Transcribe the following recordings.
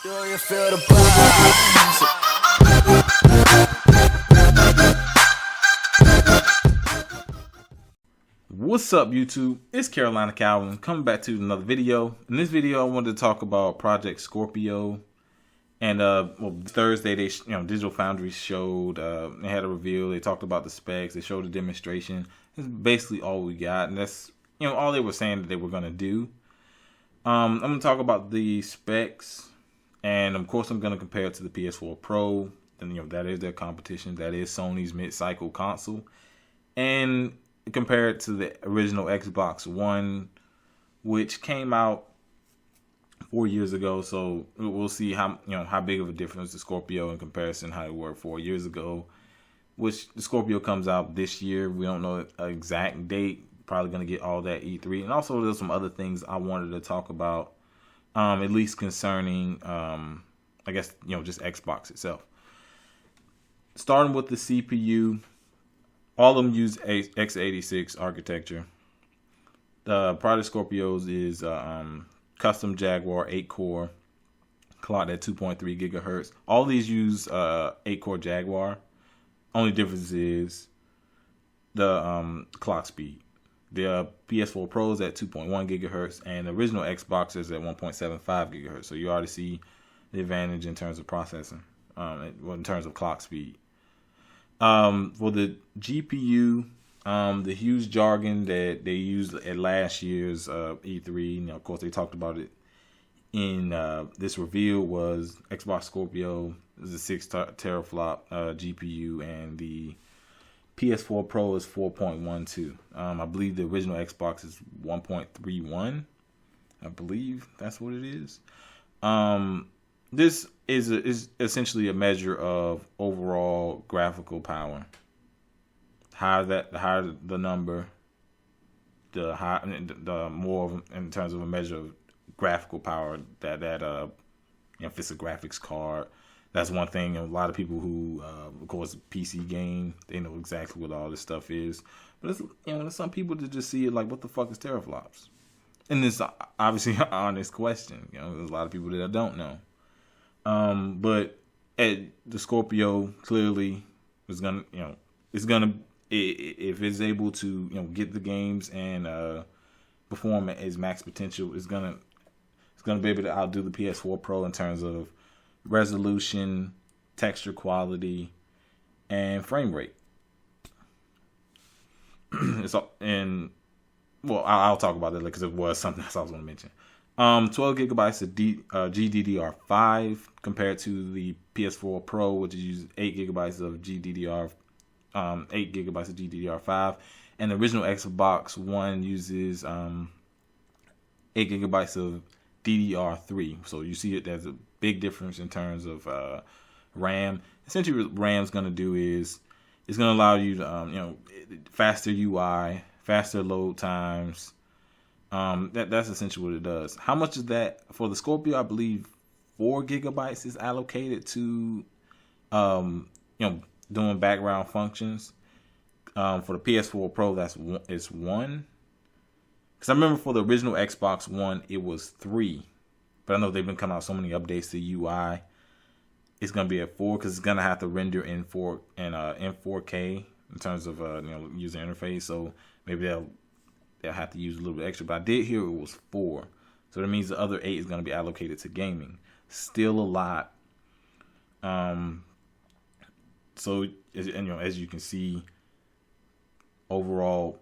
Do you feel the vibes? What's up, YouTube? It's Carolina Calvin coming back to another video. In this video, I wanted to talk about Project Scorpio. And Thursday, Digital Foundry showed. They had a reveal. They talked about the specs. They showed a demonstration. That's basically all we got, and that's all they were saying that they were gonna do. I'm gonna talk about the specs, and of course, I'm gonna compare it to the PS4 Pro. And that is their competition. That is Sony's mid-cycle console, and compare it to the original Xbox One, which came out 4 years ago. So we'll see how big of a difference the Scorpio in comparison how it worked 4 years ago. Which the Scorpio comes out this year. We don't know an exact date. Probably gonna get all that E3. And also there's some other things I wanted to talk about, at least concerning I guess just Xbox itself. Starting with the CPU. All of them use x86 architecture. The Project Scorpio's is custom Jaguar 8-core, clocked at 2.3 gigahertz. All these use 8-core Jaguar. Only difference is the clock speed. The PS4 Pro is at 2.1 gigahertz, and the original Xbox is at 1.75 gigahertz. So you already see the advantage in terms of processing, in terms of clock speed. For the GPU, the huge jargon that they used at last year's E3, of course they talked about it in this reveal, was Xbox Scorpio is a 6 teraflop GPU, and the PS4 Pro is 4.12. I believe the original Xbox is 1.31. I believe that's what it is. This is essentially a measure of overall graphical power. The higher the number, the more in terms of a measure of graphical power that if it's a graphics card. That's one thing. A lot of people who, of course, PC game, they know exactly what all this stuff is. But it's, there's some people that just see it like, what the fuck is teraflops? And it's obviously an honest question. There's a lot of people that don't know. But the Scorpio clearly is gonna, if it's able to, get the games and perform at its max potential, it's gonna be able to outdo the PS4 Pro in terms of resolution, texture quality, and frame rate. I'll talk about that later because it was something else I was going to mention. 12 gigabytes of GDDR5 compared to the PS4 Pro, which uses 8 gigabytes of GDDR5, and the original Xbox One uses 8 gigabytes of DDR3. So you see it there's a big difference in terms of RAM. Essentially, what RAM's going to do is it's going to allow you to faster UI, faster load times. That's essentially what it does. How much is that for the Scorpio? I believe 4 gigabytes is allocated to doing background functions. For the PS4 Pro, it's 1. Because I remember for the original Xbox One, it was 3. But I know they've been coming out so many updates to UI. It's gonna be at 4 because it's gonna have to render in 4K in terms of user interface. So maybe they'll have to use a little bit extra. But I did hear it was 4, so that means the other 8 is gonna be allocated to gaming. Still a lot. So as you can see, overall,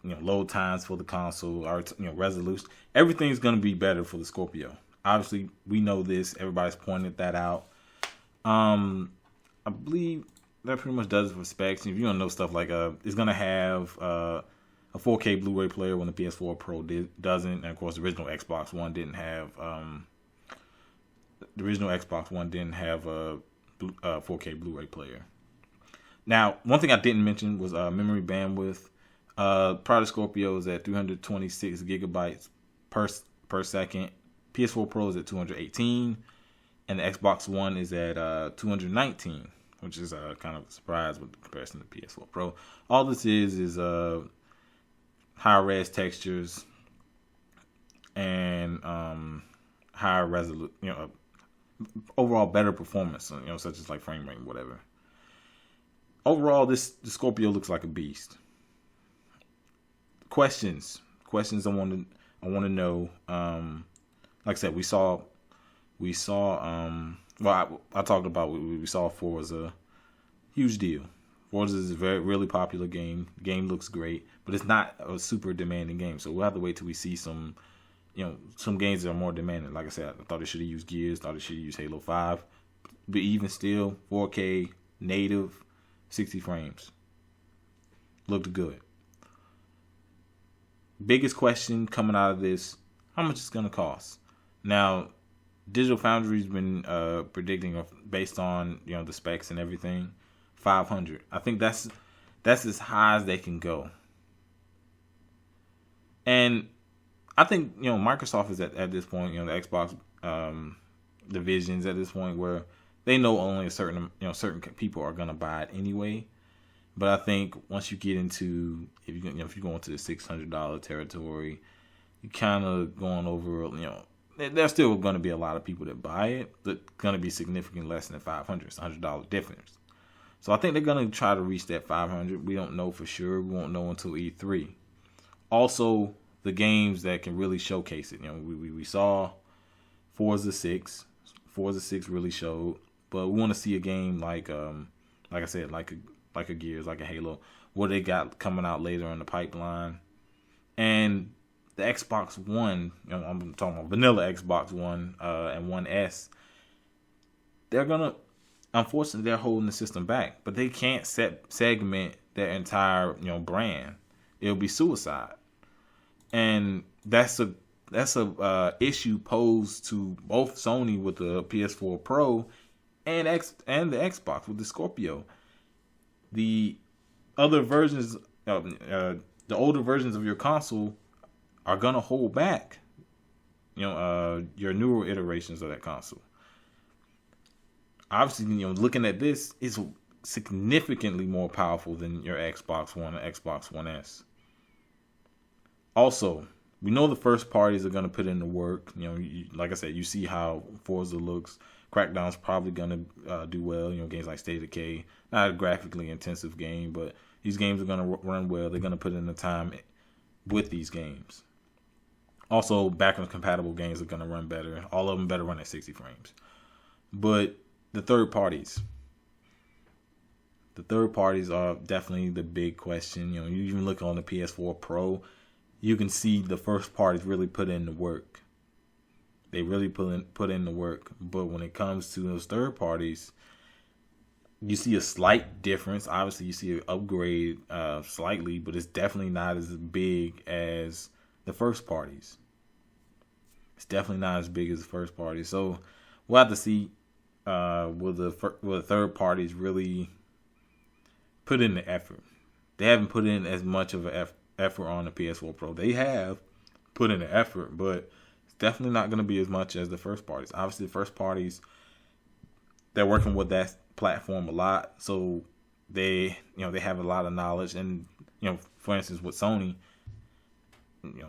load times for the console, or resolution, everything's going to be better for the Scorpio. Obviously, we know this. Everybody's pointed that out. I believe that pretty much does it for specs. If you don't know stuff like it's going to have a 4K Blu-ray player when the PS4 Pro doesn't, and of course, the original Xbox One didn't have. The original Xbox One didn't have a 4K Blu-ray player. Now, one thing I didn't mention was memory bandwidth. Project Scorpio is at 326 gigabytes per second. PS4 Pro is at 218, and the Xbox One is at 219, which is kind of a surprise with comparison to PS4 Pro. All this is high res textures and higher resolution, overall better performance, such as like frame rate and whatever. Overall, the Scorpio looks like a beast. Questions I want to know. Like I said, we saw. Well, I talked about we saw Forza. Huge deal. Forza is a really popular game. The game looks great, but it's not a super demanding game. So we'll have to wait till we see some games that are more demanding. Like I said, I thought it should have used Gears. Thought it should have used Halo 5. But even still, 4K native, 60 frames. Looked good. Biggest question coming out of this: how much it's gonna cost? Now, Digital Foundry's been predicting, based on the specs and everything, $500. I think that's as high as they can go. And I think Microsoft is at this point, the Xbox divisions at this point where they know only a certain people are gonna buy it anyway. But I think once you get into if you go into the $600 territory, you kind of going over there's still going to be a lot of people that buy it, but going to be significantly less than $500. It's $100 difference. So I think they're going to try to reach that $500. We don't know for sure. We won't know until E3. Also, the games that can really showcase it. We saw Forza 6. Forza 6 really showed, but we want to see a game like I said, like a Gears, like a Halo, what they got coming out later in the pipeline, and the Xbox One. I'm talking about vanilla Xbox One and One S. They're gonna, unfortunately, they're holding the system back, but they can't segment their entire brand. It'll be suicide, and that's a issue posed to both Sony with the PS4 Pro and the Xbox with the Scorpio. The other versions, the older versions of your console are gonna hold back, your newer iterations of that console. Obviously, looking at this, it's significantly more powerful than your Xbox One and Xbox One S. Also, we know the first parties are gonna put in the work. Like I said, you see how Forza looks. Crackdown's probably gonna do well. Games like State of Decay, not a graphically intensive game, but these games are gonna run well. They're gonna put in the time with these games. Also, backwards compatible games are gonna run better. All of them better run at 60 frames. But the third parties are definitely the big question. You even look on the PS4 Pro, you can see the first parties really put in the work. They really put in the work. But when it comes to those third parties, you see a slight difference. Obviously, you see an upgrade slightly, but it's definitely not as big as the first parties. It's definitely not as big as the first party. So we'll have to see will the third parties really put in the effort. They haven't put in as much of an effort on the PS4 Pro. They have put in the effort, but definitely not going to be as much as the first parties. Obviously, the first parties, they're working with that platform a lot, so they have a lot of knowledge. And for instance, with Sony,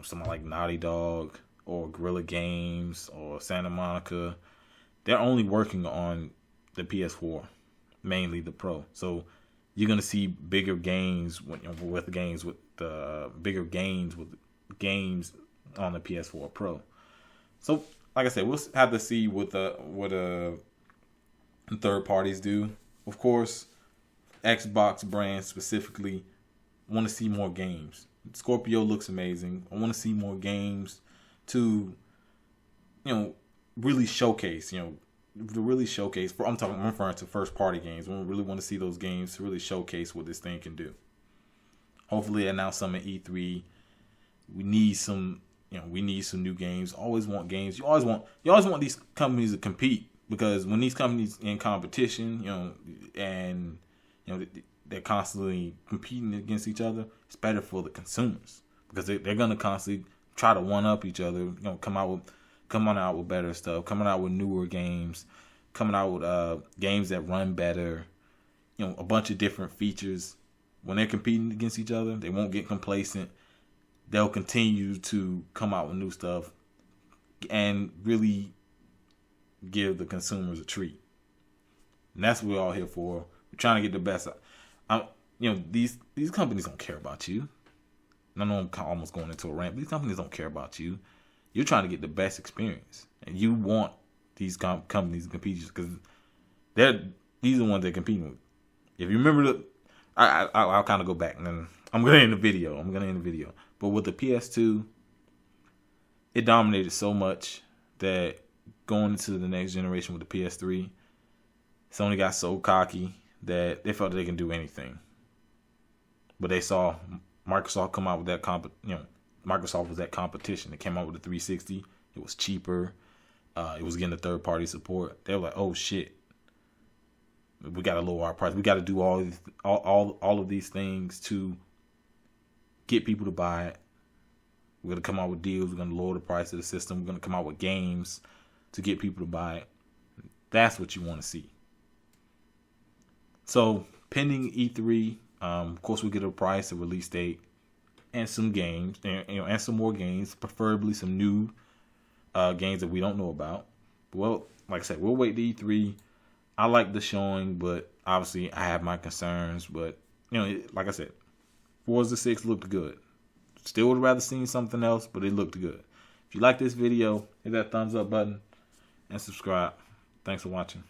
someone like Naughty Dog or Guerrilla Games or Santa Monica, they're only working on the PS4, mainly the Pro. So you're going to see bigger gains with games on the PS4 Pro. So, like I said, we'll have to see what third parties do. Of course, Xbox brand specifically, want to see more games. Scorpio looks amazing. I want to see more games to, really showcase. I'm referring to first party games. We really want to see those games to really showcase what this thing can do. Hopefully, announce some at E3. We need some new games. Always want games. You always want these companies to compete, because when these companies in competition, they're constantly competing against each other, it's better for the consumers, because they're gonna constantly try to one up each other. Coming out with better stuff, coming out with newer games, coming out with games that run better. A bunch of different features. When they're competing against each other, they won't get complacent. They'll continue to come out with new stuff and really give the consumers a treat. And that's what we're all here for. We're trying to get the best. These companies don't care about you. I know I'm almost going into a rant, but these companies don't care about you. You're trying to get the best experience, and you want these companies to compete because these are the ones they're competing with. If you remember I'll kind of go back, and then I'm gonna end the video. But with the PS2, it dominated so much that going into the next generation with the PS3, Sony got so cocky that they felt that they can do anything. But they saw Microsoft come out with that Microsoft was that competition. They came out with the 360. It was cheaper. It was getting the third-party support. They were like, "Oh shit, we got to lower our price. We got to do all of these things to get people to buy it. We're gonna come out with deals. We're gonna lower the price of the system. We're gonna come out with games to get people to buy it." That's what you want to see. So, pending E3, of course, we get a price, a release date, and some games, and some more games, preferably some new games that we don't know about. Well, like I said, we'll wait to E3. I like the showing, but obviously I have my concerns. But like I said, Forza 6 looked good. Still would have rather seen something else, but it looked good. If you like this video, hit that thumbs up button and subscribe. Thanks for watching.